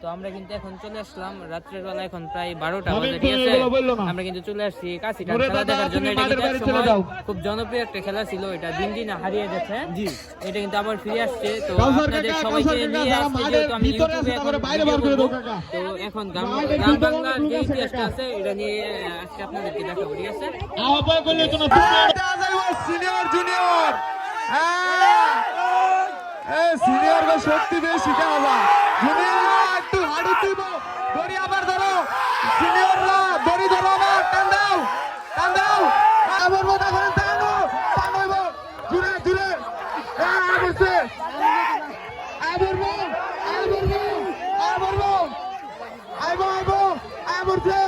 তো আমরা কিন্তু এখন চলে আসলাম রাত্রের বেলা, এখন প্রায় 12টা বাজে, ঠিক আছে। আমরা কিন্তু চলে আসছি কাশিটা খেলা দেখার জন্য। এটা কিন্তু একসময় খুব জনপ্রিয় একটা খেলা ছিল, এটা দিন দিন হারিয়ে যাচ্ছে। এটা কিন্তু আবার ফিরে আসছে। তো আপনাদের সবাইকে নিয়ে আসছে, যেহেতু আমি ইউটিউবে এখন ভিডিও করব, তো এখন গ্রাম বাংলার যে ইতিহাসটা আছে এটা নিয়ে আজকে আপনাদেরকে দেখাবো, ঠিক আছে। সিনিয়র জুনিয়র সিনিয়র শক্তি বেশি খেলা জুনিয়র একটু হাড়ি দিব দড়ি আবার ধরো সিনিয়ররা দড়ি ধরো আবার টান দাও আবার মতো করে টানো টানইব জুড়ে জুড়ে আবরছে আবরছে